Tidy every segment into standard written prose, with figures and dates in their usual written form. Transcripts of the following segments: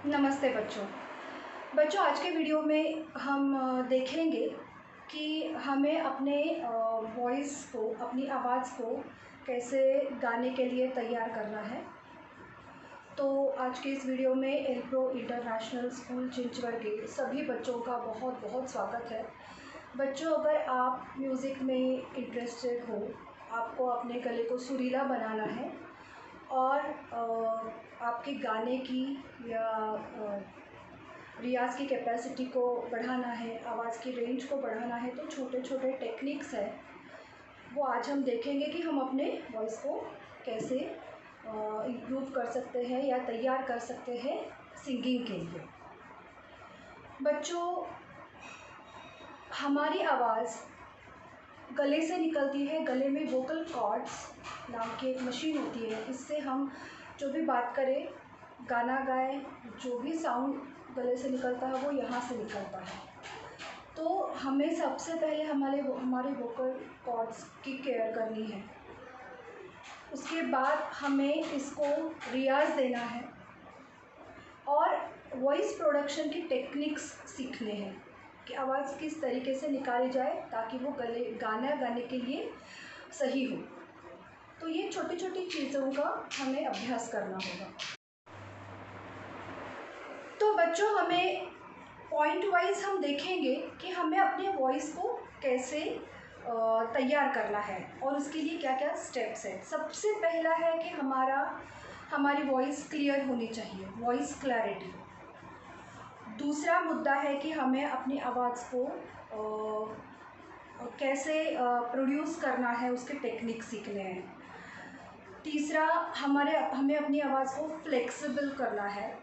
नमस्ते बच्चों। आज के वीडियो में हम देखेंगे कि हमें अपने वॉइस को, अपनी आवाज़ को कैसे गाने के लिए तैयार करना है। तो आज के इस वीडियो में एलप्रो इंटरनेशनल स्कूल चिंचवड़ के सभी बच्चों का बहुत बहुत स्वागत है। बच्चों, अगर आप म्यूज़िक में इंटरेस्टेड हो, आपको अपने गले को सुरीला बनाना है और आपके गाने की या रियाज़ की कैपेसिटी को बढ़ाना है, आवाज़ की रेंज को बढ़ाना है, तो छोटे छोटे टेक्निक्स हैं वो आज हम देखेंगे कि हम अपने वॉइस को कैसे इम्प्रूव कर सकते हैं या तैयार कर सकते हैं सिंगिंग के लिए। बच्चों, हमारी आवाज़ गले से निकलती है। गले में वोकल कॉर्ड्स नाम की एक मशीन होती है। इससे हम जो भी बात करें, गाना गाएं, जो भी साउंड गले से निकलता है वो यहाँ से निकलता है। तो हमें सबसे पहले हमारे वोकल कॉर्ड्स की केयर करनी है। उसके बाद हमें इसको रियाज़ देना है और वॉइस प्रोडक्शन की टेक्निक्स सीखने हैं कि आवाज़ किस तरीके से निकाली जाए ताकि वो गाना गाने के लिए सही हो। तो ये छोटी छोटी चीज़ों का हमें अभ्यास करना होगा। तो बच्चों, हमें पॉइंट वाइज हम देखेंगे कि हमें अपने वॉइस को कैसे तैयार करना है और उसके लिए क्या क्या स्टेप्स हैं। सबसे पहला है कि हमारी वॉइस क्लियर होनी चाहिए, वॉइस क्लैरिटी। दूसरा मुद्दा है कि हमें अपनी आवाज़ को कैसे प्रोड्यूस करना है, उसके टेक्निक सीखने हैं। तीसरा, हमें अपनी आवाज़ को फ्लेक्सिबल करना है।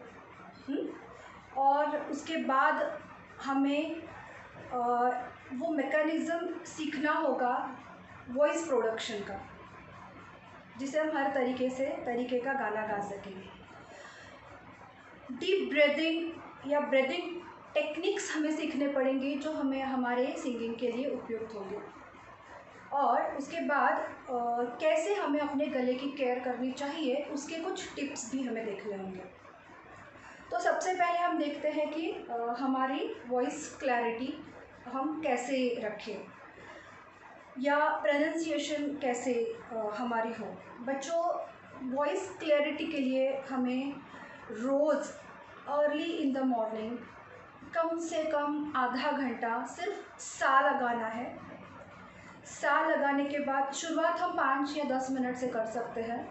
और उसके बाद हमें वो मैकेनिज़्म सीखना होगा वॉइस प्रोडक्शन का, जिसे हम हर तरीके का गाना गा सकेंगे। डीप ब्रीदिंग या ब्रीदिंग टेक्निक्स हमें सीखने पड़ेंगे जो हमें हमारे सिंगिंग के लिए उपयुक्त होंगे। और उसके बाद कैसे हमें अपने गले की केयर करनी चाहिए, उसके कुछ टिप्स भी हमें देखने होंगे। तो सबसे पहले हम देखते हैं कि हमारी वॉइस क्लैरिटी हम कैसे रखें या प्रोनाउंसिएशन कैसे हमारी हो। बच्चों, वॉइस क्लैरिटी के लिए हमें रोज़ अर्ली इन द मॉर्निंग कम से कम आधा घंटा सिर्फ सा लगाना है। सा लगाने के बाद शुरुआत हम 5 या 10 मिनट से कर सकते हैं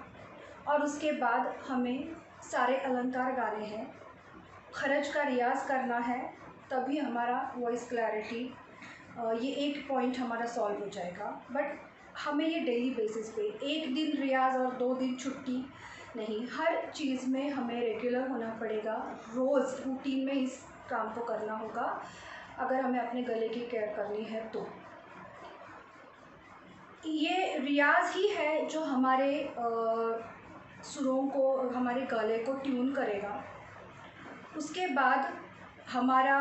और उसके बाद हमें सारे अलंकार गाने हैं, खरज का रियाज़ करना है, तभी हमारा वॉइस क्लैरिटी ये एक पॉइंट हमारा सॉल्व हो जाएगा। बट हमें ये डेली बेसिस पे, एक दिन रियाज़ और 2 दिन छुट्टी नहीं, हर चीज़ में हमें रेगुलर होना पड़ेगा। रोज़ रूटीन में इस काम को करना होगा अगर हमें अपने गले की केयर करनी है। तो ये रियाज़ ही है जो हमारे सुरों को, हमारे गले को ट्यून करेगा। उसके बाद हमारा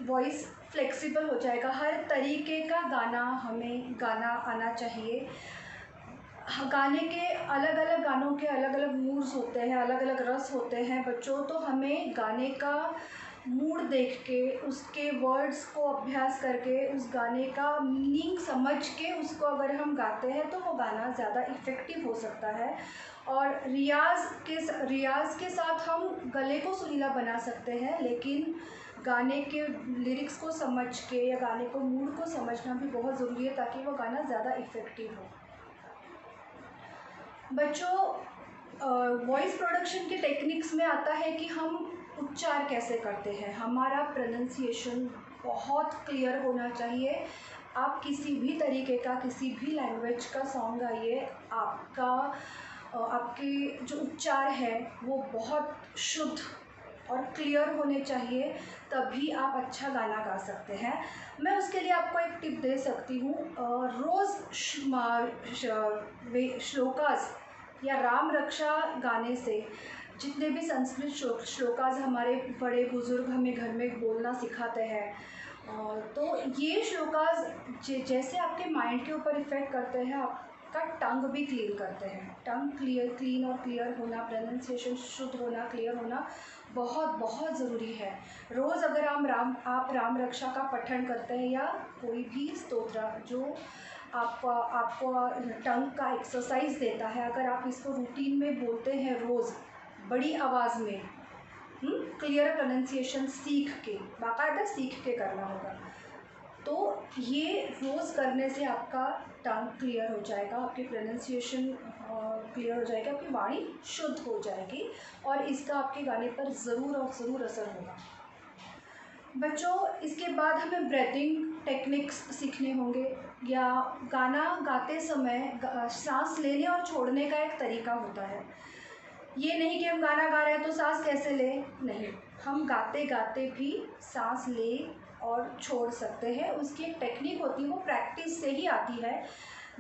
वॉइस फ्लेक्सिबल हो जाएगा। हर तरीके का गाना हमें गाना आना चाहिए। गाने के अलग अलग गानों के अलग अलग मूड्स होते हैं, अलग अलग रस होते हैं बच्चों। तो हमें गाने का मूड देख के, उसके वर्ड्स को अभ्यास करके, उस गाने का मीनिंग समझ के उसको अगर हम गाते हैं तो वो गाना ज़्यादा इफ़ेक्टिव हो सकता है। और रियाज़ के साथ हम गले को सुरीला बना सकते हैं, लेकिन गाने के लिरिक्स को समझ के या गाने को मूड को समझना भी बहुत ज़रूरी है ताकि वो गाना ज़्यादा इफ़ेक्टिव हो। बच्चों, वॉइस प्रोडक्शन के टेक्निक्स में आता है कि हम उच्चार कैसे करते हैं। हमारा प्रोनाउंसिएशन बहुत क्लियर होना चाहिए। आप किसी भी तरीके का, किसी भी लैंग्वेज का सॉन्ग गाइए, आपके जो उच्चार है वो बहुत शुद्ध और क्लियर होने चाहिए, तभी आप अच्छा गाना गा सकते हैं। मैं उसके लिए आपको एक टिप दे सकती हूँ। रोज़ श्लोकास या राम रक्षा गाने से, जितने भी संस्कृत श्लोकास हमारे बड़े बुज़ुर्ग हमें घर में बोलना सिखाते हैं, तो ये श्लोकास जैसे आपके माइंड के ऊपर इफ़ेक्ट करते हैं, आपका टंग भी क्लीन करते हैं। टंग क्लीन और क्लियर होना, प्रोनाउंसिएशन शुद्ध होना, क्लियर होना बहुत बहुत ज़रूरी है। रोज़ अगर आप राम रक्षा का पठन करते हैं या कोई भी स्तोत्र जो आपको टंग का एक्सरसाइज देता है, अगर आप इसको रूटीन में बोलते हैं रोज़ बड़ी आवाज़ में, क्लियर प्रोनाउंसिएशन सीख के, बाकायदा सीख के करना होगा, तो ये रोज़ करने से आपका टंग क्लियर हो जाएगा, आपकी प्रोनाउंसिएशन क्लियर हो जाएगी, आपकी वाणी शुद्ध हो जाएगी और इसका आपके गाने पर ज़रूर और ज़रूर असर होगा। बच्चों, इसके बाद हमें ब्रीथिंग टेक्निक्स सीखने होंगे, या गाना गाते समय सांस लेने और छोड़ने का एक तरीका होता है। ये नहीं कि हम गाना गा रहे हैं तो सांस कैसे लें, नहीं, हम गाते गाते भी सांस ले और छोड़ सकते हैं। उसकी एक टेक्निक होती है, वो प्रैक्टिस से ही आती है।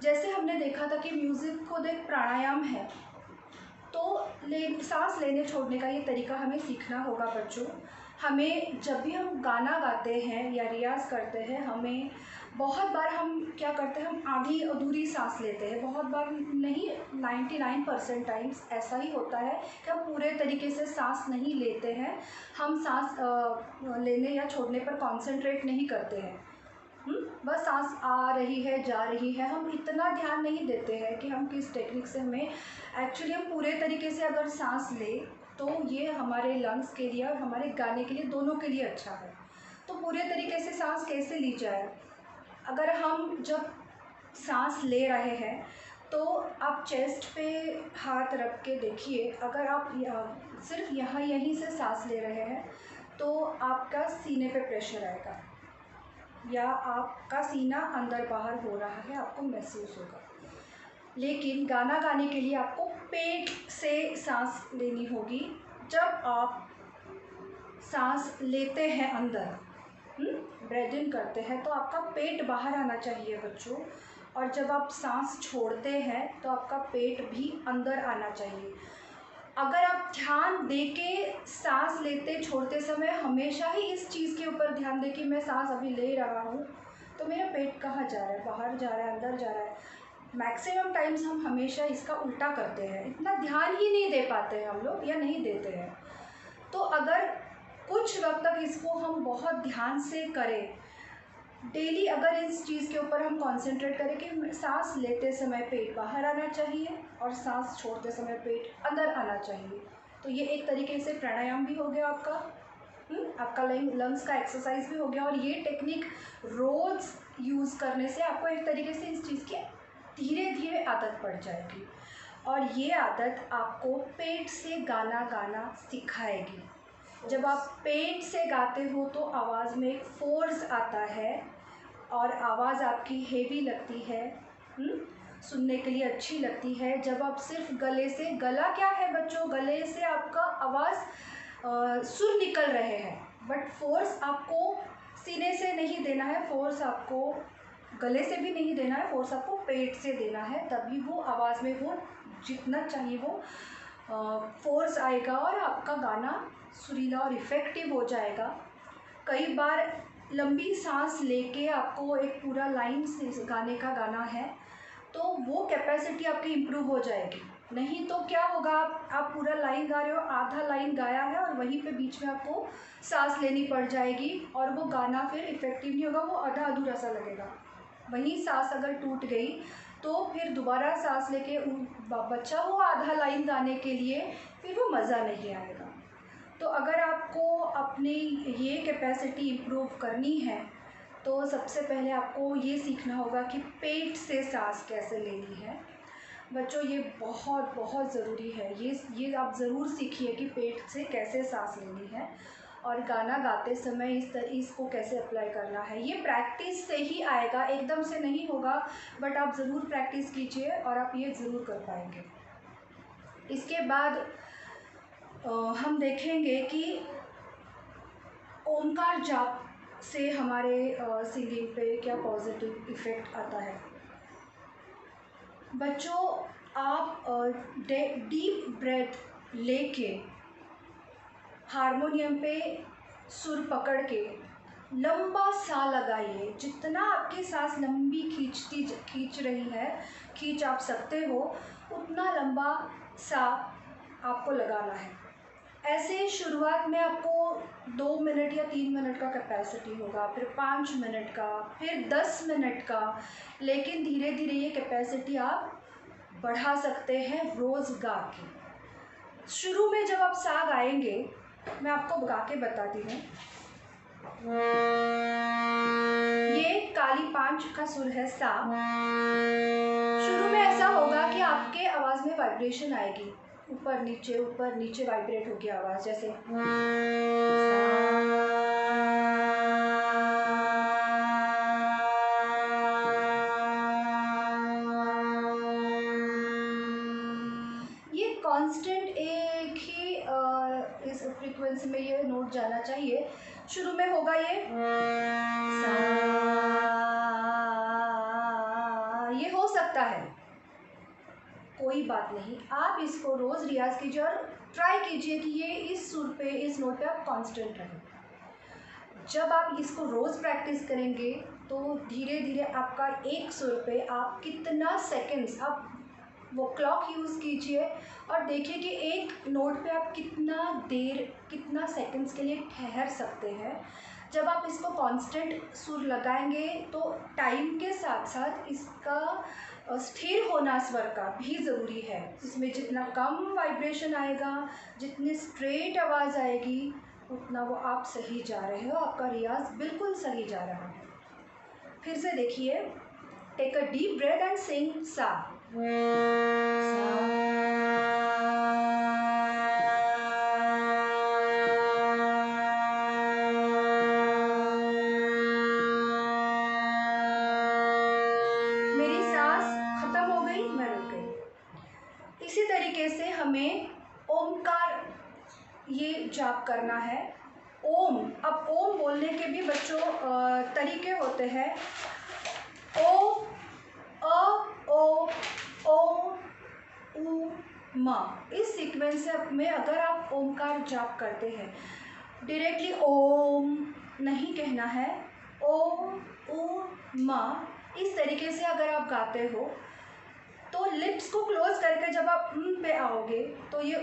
जैसे हमने देखा था कि म्यूज़िक खुद एक प्राणायाम है, तो सांस लेने छोड़ने का ये तरीका हमें सीखना होगा बच्चों। हमें जब भी हम गाना गाते हैं या रियाज़ करते हैं, हमें बहुत बार हम क्या करते हैं, हम आधी अधूरी सांस लेते हैं। बहुत बार नहीं, 99% टाइम्स ऐसा ही होता है कि हम पूरे तरीके से सांस नहीं लेते हैं। हम सांस लेने या छोड़ने पर कॉन्सेंट्रेट नहीं करते हैं। बस सांस आ रही है, जा रही है, हम इतना ध्यान नहीं देते हैं कि हम किस टेक्निक से हमें एक्चुअली हम पूरे तरीके से अगर सांस ले तो ये हमारे लंग्स के लिए और हमारे गाने के लिए, दोनों के लिए अच्छा है। तो पूरे तरीके से सांस कैसे ली जाए? अगर हम जब सांस ले रहे हैं तो आप चेस्ट पे हाथ रख के देखिए। अगर आप सिर्फ यहीं से सांस ले रहे हैं तो आपका सीने पे प्रेशर आएगा या आपका सीना अंदर बाहर हो रहा है, आपको महसूस होगा। लेकिन गाना गाने के लिए आपको पेट से सांस लेनी होगी। जब आप सांस लेते हैं अंदर, ब्रेथ इन करते हैं, तो आपका पेट बाहर आना चाहिए बच्चों, और जब आप सांस छोड़ते हैं तो आपका पेट भी अंदर आना चाहिए। अगर आप ध्यान देके सांस लेते छोड़ते समय हमेशा ही इस चीज़ के ऊपर ध्यान दें कि मैं सांस अभी ले रहा हूँ, तो मेरा पेट कहाँ जा रहा है, बाहर जा रहा है, अंदर जा रहा है, मैक्सिमम टाइम्स हम हमेशा इसका उल्टा करते हैं, इतना ध्यान ही नहीं दे पाते हैं हम लोग या नहीं देते हैं। तो अगर कुछ वक्त तक इसको हम बहुत ध्यान से करें, डेली अगर इस चीज़ के ऊपर हम कंसंट्रेट करें कि सांस लेते समय पेट बाहर आना चाहिए और सांस छोड़ते समय पेट अंदर आना चाहिए, तो ये एक तरीके से प्राणायाम भी हो गया आपका, आपका लंग्स का एक्सरसाइज भी हो गया। और ये टेक्निक रोज़ यूज़ करने से आपको एक तरीके से इस चीज़ की धीरे धीरे आदत पड़ जाएगी, और ये आदत आपको पेट से गाना गाना सिखाएगी। जब आप पेट से गाते हो तो आवाज़ में एक फोर्स आता है और आवाज़ आपकी हेवी लगती है, सुनने के लिए अच्छी लगती है। जब आप सिर्फ गले से, गला क्या है बच्चों, गले से आपका आवाज़ सुर निकल रहे हैं, बट फोर्स आपको सीने से नहीं देना है, फोर्स आपको गले से भी नहीं देना है, फोर्स आपको पेट से देना है, तभी वो आवाज़ में वो जितना चाहिए वो फोर्स आएगा और आपका गाना सुरीला और इफ़ेक्टिव हो जाएगा। कई बार लंबी सांस लेके आपको एक पूरा लाइन से गाने का गाना है तो वो कैपेसिटी आपकी इम्प्रूव हो जाएगी। नहीं तो क्या होगा, आप पूरा लाइन गा रहे हो, आधा लाइन गाया है और वहीं पे बीच में आपको सांस लेनी पड़ जाएगी और वो गाना फिर इफ़ेक्टिव नहीं होगा, वो आधा अधूरा सा लगेगा। वहीं सांस अगर टूट गई तो फिर दोबारा सांस लेके बचा हुआ आधा लाइन गाने के लिए फिर वो मज़ा नहीं आएगा। तो अगर आपको अपनी ये कैपेसिटी इम्प्रूव करनी है तो सबसे पहले आपको ये सीखना होगा कि पेट से सांस कैसे लेनी है। बच्चों, ये बहुत बहुत ज़रूरी है, ये आप ज़रूर सीखिए कि पेट से कैसे सांस लेनी है और गाना गाते समय इसको कैसे अप्लाई करना है। ये प्रैक्टिस से ही आएगा, एकदम से नहीं होगा, बट आप ज़रूर प्रैक्टिस कीजिए और आप ये ज़रूर कर पाएंगे। इसके बाद हम देखेंगे कि ओमकार जाप से हमारे सिंगिंग पे क्या पॉजिटिव इफ़ेक्ट आता है। बच्चों, आप डीप ब्रेथ लेके हारमोनियम पे सुर पकड़ के लंबा सा लगाइए। जितना आपकी सांस लंबी खींच रही है, खींच आप सकते हो, उतना लंबा सा आपको लगाना है। ऐसे शुरुआत में आपको 2 मिनट या 3 मिनट का कैपेसिटी होगा, फिर 5 मिनट का, फिर 10 मिनट का, लेकिन धीरे धीरे ये कैपेसिटी आप बढ़ा सकते हैं रोज़ गा के। शुरू में जब आप सा गाएंगे, मैं आपको गा के बताती हूँ। ये काली 5 का सुर है सा। शुरू में ऐसा होगा कि आपके आवाज़ में वाइब्रेशन आएगी, ऊपर नीचे वाइब्रेट होगी आवाज़, जैसे ये कांस्टेंट एक ही इस फ्रीक्वेंसी में ये नोट जाना चाहिए। शुरू में होगा ये सा, ये हो सकता है, कोई बात नहीं, आप इसको रोज़ रियाज कीजिए और ट्राई कीजिए कि ये इस सुर पे, इस नोट पे आप कांस्टेंट रहें। जब आप इसको रोज़ प्रैक्टिस करेंगे तो धीरे धीरे आपका एक सुर पे आप कितना सेकंड्स, आप वो क्लॉक यूज़ कीजिए और देखिए कि एक नोट पे आप कितना देर, कितना सेकंड्स के लिए ठहर सकते हैं। जब आप इसको कांस्टेंट सुर लगाएंगे तो टाइम के साथ साथ इसका स्थिर होना स्वर का भी ज़रूरी है। इसमें जितना कम वाइब्रेशन आएगा, जितनी स्ट्रेट आवाज़ आएगी, उतना वो आप सही जा रहे हो, आपका रियाज बिल्कुल सही जा रहा है। फिर से देखिए, take a deep breath and sing सा। मेरी सांस खत्म हो गई, मैं रुक गई। इसी तरीके से हमें ओमकार ये जाप करना है। ओम, अब ओम बोलने के भी बच्चों तरीके होते हैं। ओ, अ, ओ, उ, म। इस सीक्वेंस में अगर आप ओमकार जाप करते हैं, डायरेक्टली ओम नहीं कहना है, ओ, उ, म। इस तरीके से अगर आप गाते हो तो लिप्स को क्लोज करके जब आप पे आओगे तो ये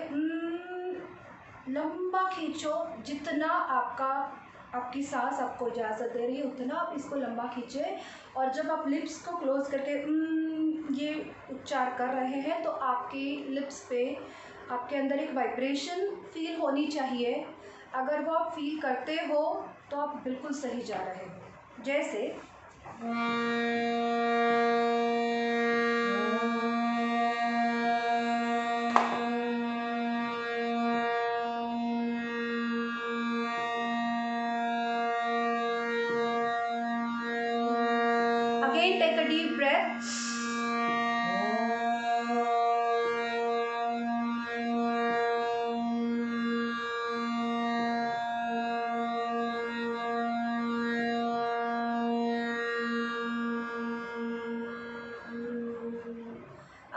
लंबा खींचो। जितना आपकी सांस आपको इजाज़त दे रही है उतना आप इसको लंबा खींचे, और जब आप लिप्स को क्लोज करके ये उच्चार कर रहे हैं तो आपकी लिप्स पे, आपके अंदर एक वाइब्रेशन फील होनी चाहिए। अगर वो आप फील करते हो तो आप बिल्कुल सही जा रहे हो। जैसे again take a deep breath.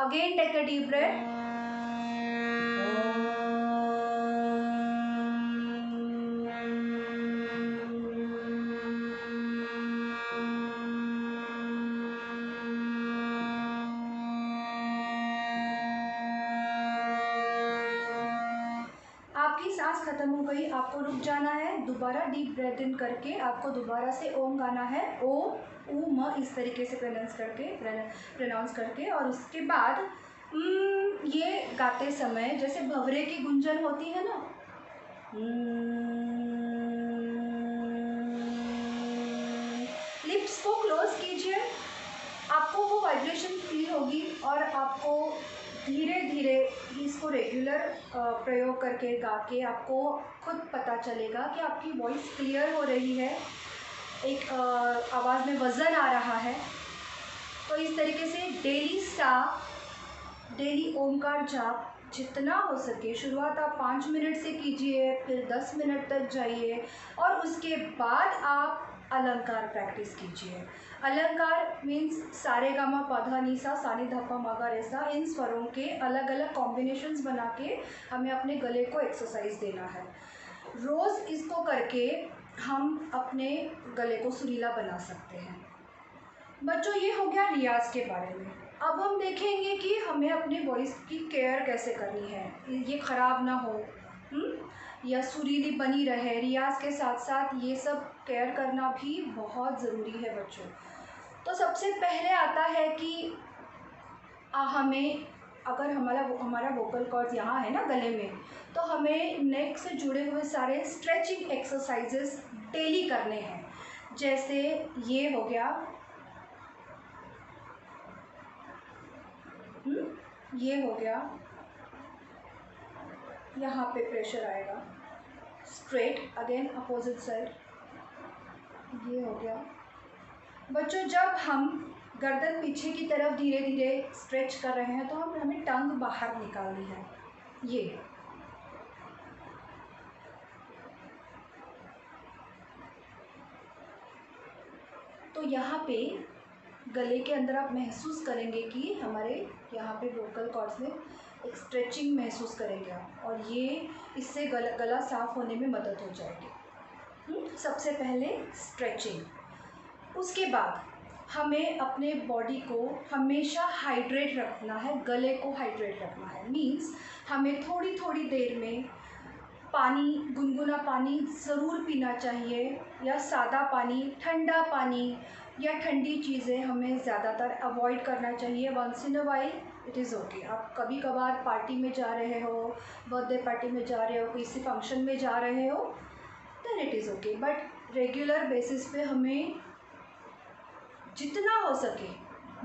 Again take a deep breath. आपकी सांस खत्म हो गई, आपको रुक जाना है, दोबारा डीप ब्रेथ इन करके आपको दोबारा से ओम गाना है। ओ, उ, म, इस तरीके से प्रोनाउंस करके, और उसके बाद ये गाते समय जैसे भंवरे की गुंजन होती है ना, लिप्स को क्लोज कीजिए, आपको वो वाइब्रेशन फील होगी और आपको धीरे धीरे इसको रेगुलर प्रयोग करके गा के आपको खुद पता चलेगा कि आपकी वॉइस क्लियर हो रही है, एक आवाज़ में वज़न आ रहा है। तो इस तरीके से डेली ओमकार जाप जितना हो सके, शुरुआत आप 5 मिनट से कीजिए, फिर 10 मिनट तक जाइए, और उसके बाद आप अलंकार प्रैक्टिस कीजिए। अलंकार मीन्स सारे गामा पधा निसा सा नि धा पा मा गा रे सा, इन स्वरों के अलग अलग कॉम्बिनेशंस बना के हमें अपने गले को एक्सरसाइज देना है। रोज़ इसको करके हम अपने गले को सुरीला बना सकते हैं। बच्चों, ये हो गया रियाज़ के बारे में। अब हम देखेंगे कि हमें अपनी वॉइस की केयर कैसे करनी है, ये ख़राब ना हो या सुरीली बनी रहे। रियाज़ के साथ साथ ये सब केयर करना भी बहुत ज़रूरी है बच्चों। तो सबसे पहले आता है कि हमें, अगर हमारा वोकल कॉर्ड्स यहाँ है ना गले में, तो हमें नेक से जुड़े हुए सारे स्ट्रेचिंग एक्सरसाइजेस डेली करने हैं। जैसे ये हो गया, ये हो गया, यहाँ पे प्रेशर आएगा, स्ट्रेट, अगेन अपोजिट साइड, ये हो गया। बच्चों, जब हम गर्दन पीछे की तरफ धीरे धीरे स्ट्रेच कर रहे हैं तो हमें टंग बाहर निकालनी है। ये तो यहाँ पे गले के अंदर आप महसूस करेंगे कि हमारे यहाँ पे वोकल कॉर्ड्स में एक स्ट्रेचिंग महसूस करेंगे आप, और ये इससे गला साफ़ होने में मदद हो जाएगी। सबसे पहले स्ट्रेचिंग। उसके बाद हमें अपने बॉडी को हमेशा हाइड्रेट रखना है, गले को हाइड्रेट रखना है। मीन्स हमें थोड़ी थोड़ी देर में पानी, गुनगुना पानी ज़रूर पीना चाहिए, या सादा पानी, ठंडा पानी या ठंडी चीज़ें हमें ज़्यादातर अवॉइड करना चाहिए। Once in a while it is okay. आप कभी कभार पार्टी में जा रहे हो, बर्थडे पार्टी में जा रहे हो, किसी फंक्शन में जा रहे हो, then it is okay. But regular basis पे हमें जितना हो सके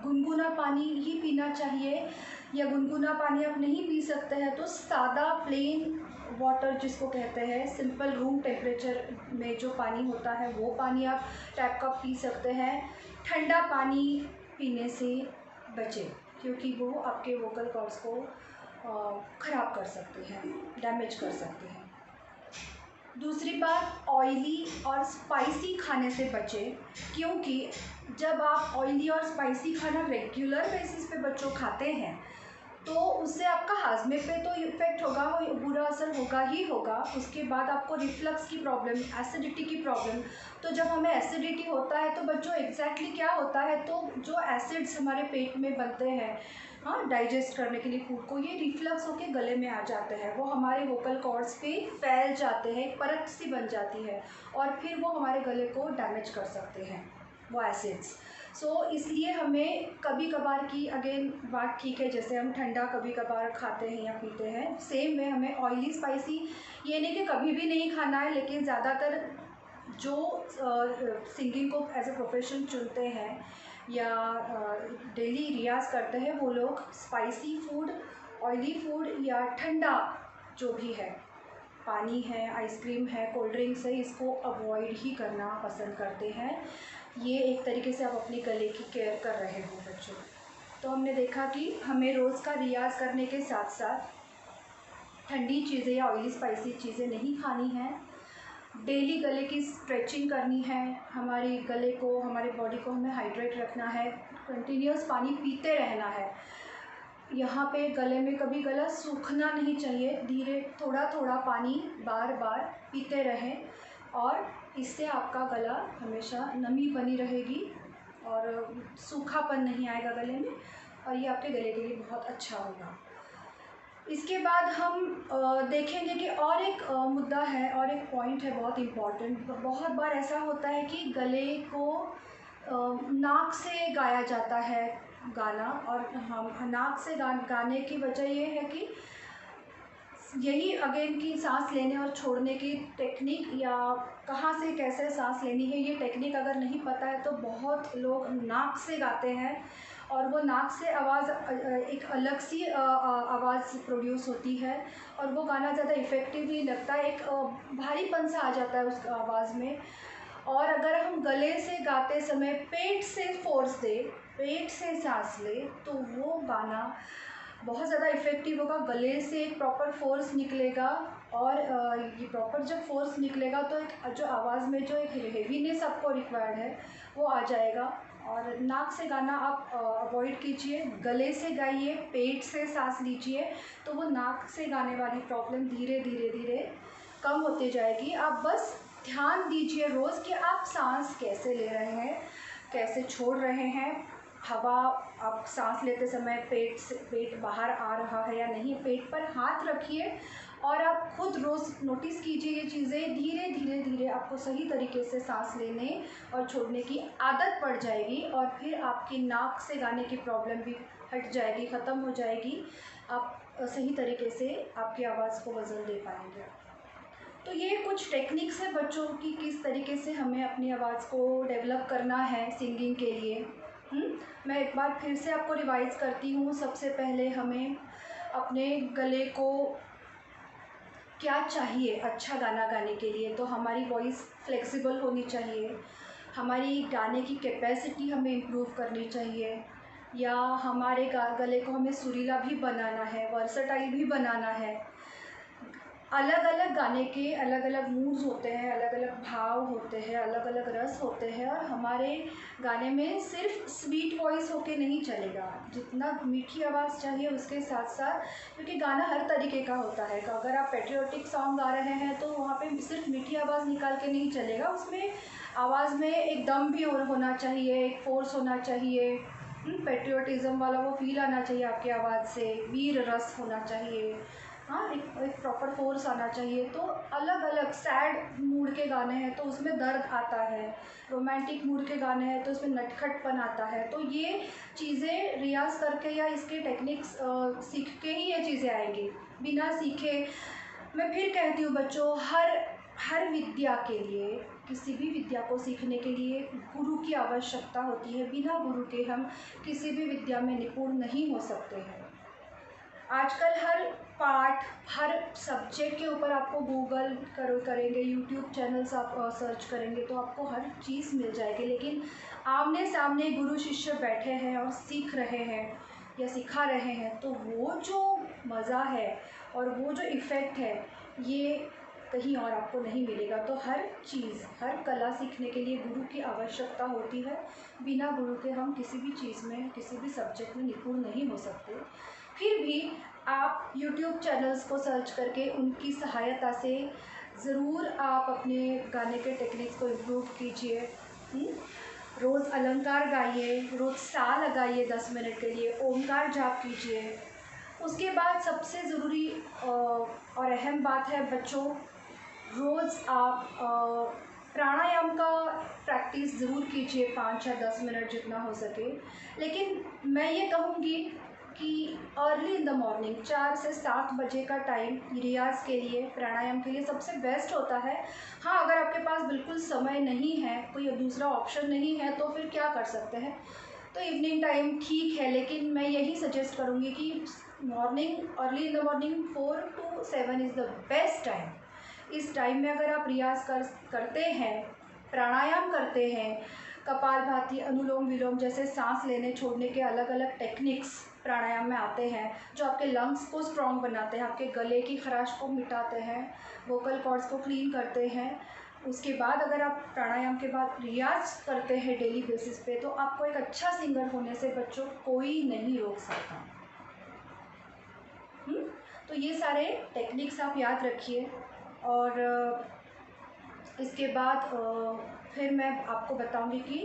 गुनगुना पानी ही पीना चाहिए, या गुनगुना पानी आप नहीं पी सकते हैं तो सादा प्लेन वाटर जिसको कहते हैं, सिंपल रूम टेम्परेचर में जो पानी होता है वो पानी आप टैप का पी सकते हैं। ठंडा पानी पीने से बचें, क्योंकि वो आपके वोकल कॉर्ड्स को ख़राब कर सकते हैं, डैमेज कर सकते हैं। दूसरी बात, ऑयली और स्पाइसी खाने से बचें, क्योंकि जब आप ऑयली और स्पाइसी खाना रेगुलर बेसिस पे बच्चों खाते हैं तो उससे आपका हाजमे पे तो इफ़ेक्ट होगा, बुरा असर होगा ही होगा। उसके बाद आपको रिफ्लक्स की प्रॉब्लम, एसिडिटी की प्रॉब्लम। तो जब हमें एसिडिटी होता है तो बच्चों एग्जैक्टली क्या होता है, तो जो एसिड्स हमारे पेट में बनते हैं डाइजेस्ट करने के लिए फूड को, ये रिफ्लक्स होके गले में आ जाते हैं, वो हमारे वोकल कॉर्ड्स पे फैल जाते हैं, एक परत सी बन जाती है, और फिर वो हमारे गले को डैमेज कर सकते हैं वो एसिड्स। इसलिए हमें कभी कभार की, अगेन बात ठीक है, जैसे हम ठंडा कभी कभार खाते हैं या पीते हैं, सेम में हमें ऑयली स्पाइसी ये नहीं कि कभी भी नहीं खाना है, लेकिन ज़्यादातर जो सिंगिंग को एज ए प्रोफेशन चुनते हैं या डेली रियाज़ करते हैं, वो लोग स्पाइसी फूड, ऑयली फूड या ठंडा जो भी है, पानी है, आइसक्रीम है, कोल्ड ड्रिंक्स है, इसको अवॉइड ही करना पसंद करते हैं। ये एक तरीके से आप अपने गले की केयर कर रहे हो बच्चों। तो हमने देखा कि हमें रोज़ का रियाज़ करने के साथ साथ ठंडी चीज़ें या ऑयली स्पाइसी चीज़ें नहीं खानी हैं, डेली गले की स्ट्रेचिंग करनी है, हमारे गले को, हमारे बॉडी को हमें हाइड्रेट रखना है, कंटिन्यूस पानी पीते रहना है। यहाँ पे गले में कभी गला सूखना नहीं चाहिए, धीरे थोड़ा थोड़ा पानी बार बार पीते रहें, और इससे आपका गला हमेशा नमी बनी रहेगी और सूखापन नहीं आएगा गले में, और ये आपके गले के लिए बहुत अच्छा होगा। इसके बाद हम देखेंगे कि और एक मुद्दा है, और एक पॉइंट है बहुत इम्पॉर्टेंट। बहुत बार ऐसा होता है कि गले को नाक से गाया जाता है गाना, और हम नाक से गाने की वजह ये है कि यही अगेन की सांस लेने और छोड़ने की टेक्निक, या कहाँ से कैसे सांस लेनी है, ये टेक्निक अगर नहीं पता है तो बहुत लोग नाक से गाते हैं, और वो नाक से आवाज़ एक अलग सी आवाज़ प्रोड्यूस होती है, और वो गाना ज़्यादा इफ़ेक्टिव नहीं लगता, एक भारीपन सा आ जाता है उस आवाज़ में। और अगर हम गले से गाते समय पेट से फोर्स दे, पेट से सांस ले, तो वो गाना बहुत ज़्यादा इफ़ेक्टिव होगा। गले से एक प्रॉपर फोर्स निकलेगा, और ये प्रॉपर जब फोर्स निकलेगा तो एक जो आवाज़ में जो एक हेवीनेस आपको रिक्वायर्ड है वो आ जाएगा। और नाक से गाना आप अवॉइड कीजिए, गले से गाइए, पेट से सांस लीजिए, तो वो नाक से गाने वाली प्रॉब्लम धीरे धीरे धीरे कम होती जाएगी। आप बस ध्यान दीजिए रोज़ कि आप सांस कैसे ले रहे हैं, कैसे छोड़ रहे हैं। हवा आप सांस लेते समय पेट बाहर आ रहा है या नहीं। पेट पर हाथ रखिए और आप खुद रोज़ नोटिस कीजिए ये चीज़ें। धीरे धीरे धीरे आपको सही तरीके से सांस लेने और छोड़ने की आदत पड़ जाएगी और फिर आपकी नाक से गाने की प्रॉब्लम भी हट जाएगी, ख़त्म हो जाएगी। आप सही तरीके से आपकी आवाज़ को वज़न दे पाएंगे। तो ये कुछ टेक्निक्स है बच्चों की, किस तरीके से हमें अपनी आवाज़ को डेवलप करना है सिंगिंग के लिए। मैं एक बार फिर से आपको रिवाइज़ करती हूँ। सबसे पहले हमें अपने गले को क्या चाहिए अच्छा गाना गाने के लिए, तो हमारी वॉइस फ्लेक्सिबल होनी चाहिए, हमारी गाने की कैपेसिटी हमें इम्प्रूव करनी चाहिए, या हमारे गले को हमें सुरीला भी बनाना है, वर्सटाइल भी बनाना है। अलग अलग गाने के अलग अलग मूड्स होते हैं, अलग अलग भाव होते हैं, अलग अलग रस होते हैं, और हमारे गाने में सिर्फ स्वीट वॉइस होके नहीं चलेगा। जितना मीठी आवाज़ चाहिए उसके साथ साथ, क्योंकि गाना हर तरीके का होता है। अगर आप पेट्रियोटिक सॉन्ग गा रहे हैं तो वहाँ पे सिर्फ मीठी आवाज़ निकाल के नहीं चलेगा, उसमें आवाज़ में एक दम भी होना चाहिए, एक फोर्स होना चाहिए, पेट्रियोटिज़म वाला वो फील आना चाहिए आपकी आवाज़ से, वीर रस होना चाहिए, हाँ, एक प्रॉपर फोर्स आना चाहिए। तो अलग अलग सैड मूड के गाने हैं तो उसमें दर्द आता है, रोमांटिक मूड के गाने हैं तो उसमें नटखटपन आता है। तो ये चीज़ें रियाज़ करके या इसके टेक्निक्स सीख के ही ये चीज़ें आएंगी। बिना सीखे, मैं फिर कहती हूँ बच्चों, हर विद्या के लिए, किसी भी विद्या को सीखने के लिए गुरु की आवश्यकता होती है। बिना गुरु के हम किसी भी विद्या में निपुण नहीं हो सकते हैं। आजकल हर पाठ, हर सब्जेक्ट के ऊपर आपको गूगल करेंगे, यूट्यूब चैनल्स आप सर्च करेंगे तो आपको हर चीज़ मिल जाएगी। लेकिन आमने सामने गुरु शिष्य बैठे हैं और सीख रहे हैं या सिखा रहे हैं, तो वो जो मज़ा है और वो जो इफ़ेक्ट है ये कहीं और आपको नहीं मिलेगा। तो हर चीज़, हर कला सीखने के लिए गुरु की आवश्यकता होती है। बिना गुरु के हम किसी भी चीज़ में, किसी भी सब्जेक्ट में निपुण नहीं हो सकते। फिर भी आप YouTube चैनल्स को सर्च करके उनकी सहायता से ज़रूर आप अपने गाने के टेक्निक्स को इम्प्रूव कीजिए। रोज़ अलंकार गाइए, रोज़ सा लगाइए 10 मिनट के लिए, ओमकार जाप कीजिए। उसके बाद सबसे ज़रूरी और अहम बात है बच्चों, रोज़ आप प्राणायाम का प्रैक्टिस ज़रूर कीजिए, 5 या 10 मिनट जितना हो सके। लेकिन मैं ये कहूँगी कि अर्ली इन द मॉर्निंग 4 से 7 बजे का टाइम रियाज़ के लिए, प्राणायाम के लिए सबसे बेस्ट होता है। हाँ, अगर आपके पास बिल्कुल समय नहीं है, कोई दूसरा ऑप्शन नहीं है, तो फिर क्या कर सकते हैं, तो इवनिंग टाइम ठीक है। लेकिन मैं यही सजेस्ट करूँगी कि morning, early in the morning 4 to 7 is the best time. इस टाइम में अगर आप रियाज़ करते हैं, प्राणायाम करते हैं, कपालभाति, अनुलोम विलोम जैसे सांस लेने छोड़ने के अलग अलग टेक्निक्स प्राणायाम में आते हैं, जो आपके लंग्स को स्ट्रॉन्ग बनाते हैं, आपके गले की खराश को मिटाते हैं, वोकल कॉर्ड्स को क्लीन करते हैं। उसके बाद अगर आप प्राणायाम के बाद रियाज करते हैं डेली बेसिस पे, तो आपको एक अच्छा सिंगर होने से बच्चों कोई नहीं रोक सकता। तो ये सारे टेक्निक्स आप याद रखिए। और इसके बाद फिर मैं आपको बताऊंगी कि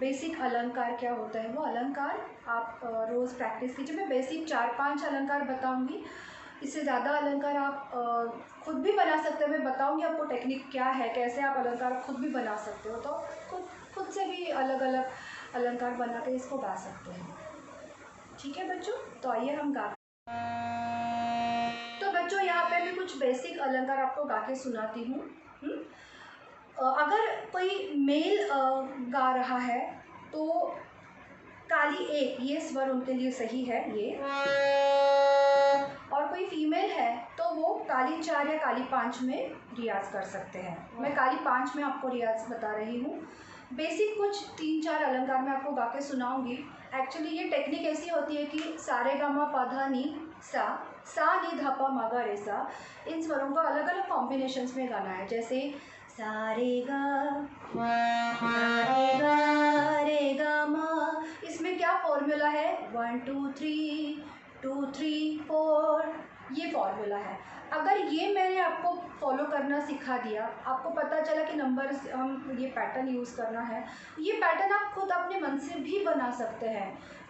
बेसिक अलंकार क्या होता है। वो अलंकार आप रोज़ प्रैक्टिस कीजिए। मैं बेसिक 4-5 अलंकार बताऊंगी, इससे ज़्यादा अलंकार आप खुद भी बना सकते हैं। मैं बताऊंगी आपको टेक्निक क्या है, कैसे आप अलंकार खुद भी बना सकते हो। तो खुद से भी अलग अलग अलंकार बना के इसको गा सकते हैं। ठीक है बच्चों, तो आइए हम गा। तो बच्चों यहाँ पे मैं कुछ बेसिक अलंकार आपको गा के सुनाती हूँ। अगर कोई मेल गा रहा है तो काली 1 ये स्वर उनके लिए सही है ये, और कोई फीमेल है तो वो काली 4 या काली 5 में रियाज कर सकते हैं। मैं काली 5 में आपको रियाज बता रही हूँ। बेसिक कुछ 3-4 अलंकार मैं आपको गा के सुनाऊंगी। एक्चुअली ये टेक्निक ऐसी होती है कि सारे गा मा पा धा नी सा, सा नी धा पा मा गा रे सा, इन स्वरों का अलग अलग कॉम्बिनेशंस में गाना है। जैसे सारे गा रे गा मा, इसमें क्या फॉर्मूला है, 1 2 3 2 3 4, ये फॉर्मूला है। अगर ये मैंने आपको फॉलो करना सिखा दिया, आपको पता चला कि नंबर्स हम ये पैटर्न यूज़ करना है, ये पैटर्न आप खुद अपने मन से भी बना सकते हैं।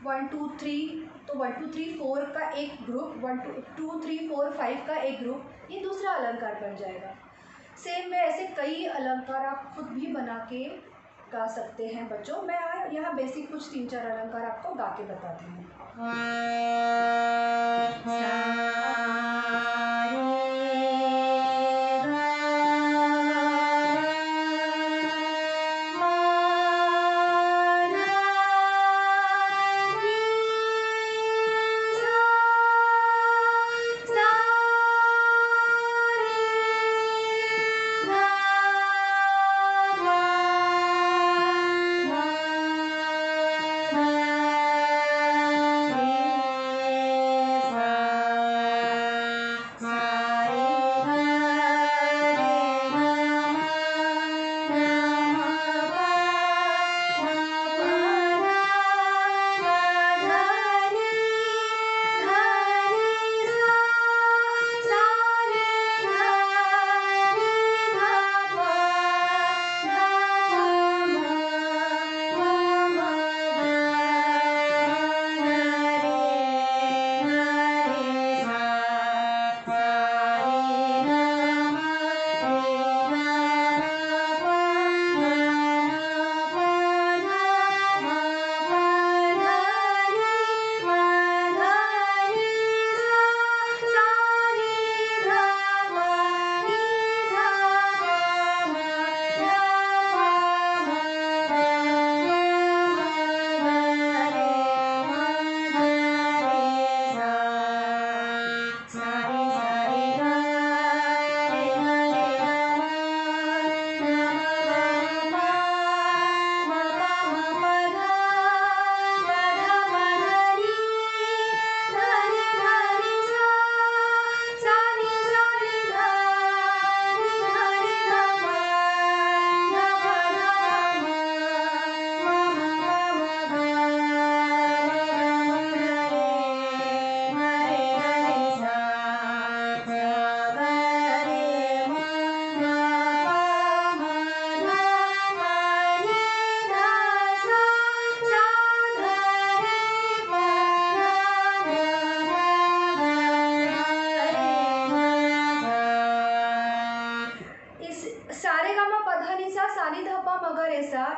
1 2 3, तो 1 2 3 4 का एक ग्रुप, 1 2 3 4 5 का एक ग्रुप, ये दूसरा अलंकार बन जाएगा। सेम में ऐसे कई अलंकार आप खुद भी बना के गा सकते हैं बच्चों। मैं यहाँ बेसिक कुछ 3-4 अलंकार आपको गा के बताती हूँ।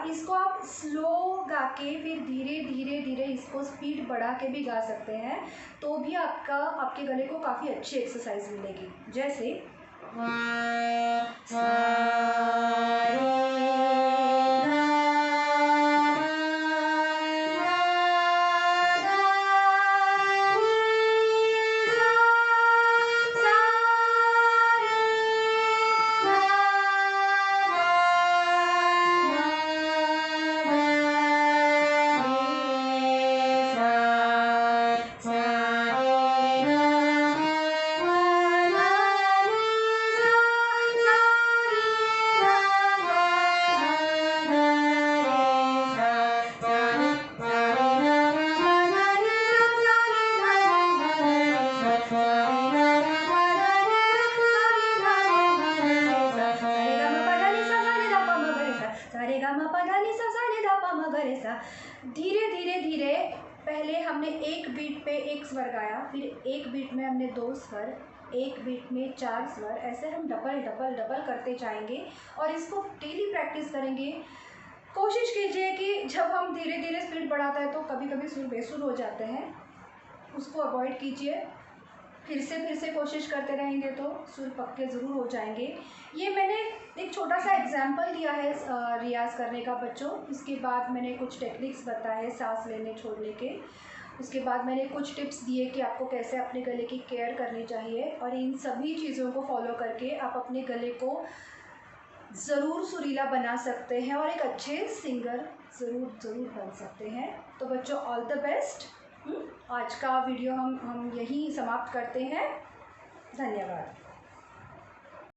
इसको आप स्लो गा के फिर धीरे धीरे धीरे इसको स्पीड बढ़ा के भी गा सकते हैं, तो भी आपके गले को काफ़ी अच्छी एक्सरसाइज मिलेगी। जैसे धीरे धीरे धीरे पहले हमने एक बीट पे एक स्वर गाया, फिर एक बीट में हमने 2 स्वर, एक बीट में 4 स्वर, ऐसे हम डबल डबल डबल करते जाएंगे और इसको डेली प्रैक्टिस करेंगे। कोशिश कीजिए कि जब हम धीरे धीरे स्पीड बढ़ाते हैं तो कभी कभी सुर बेसुर हो जाते हैं, उसको अवॉइड कीजिए। फिर से कोशिश करते रहेंगे तो सुर पक्के ज़रूर हो जाएंगे। ये मैंने एक छोटा सा एग्जाम्पल दिया है रियाज़ करने का बच्चों। इसके बाद मैंने कुछ टेक्निक्स बताए सांस लेने छोड़ने के। उसके बाद मैंने कुछ टिप्स दिए कि आपको कैसे अपने गले की केयर करनी चाहिए, और इन सभी चीज़ों को फॉलो करके आप अपने गले को ज़रूर सुरीला बना सकते हैं और एक अच्छे सिंगर ज़रूर बन सकते हैं। तो बच्चों, ऑल द बेस्ट। आज का वीडियो हम यहीं समाप्त करते हैं। धन्यवाद।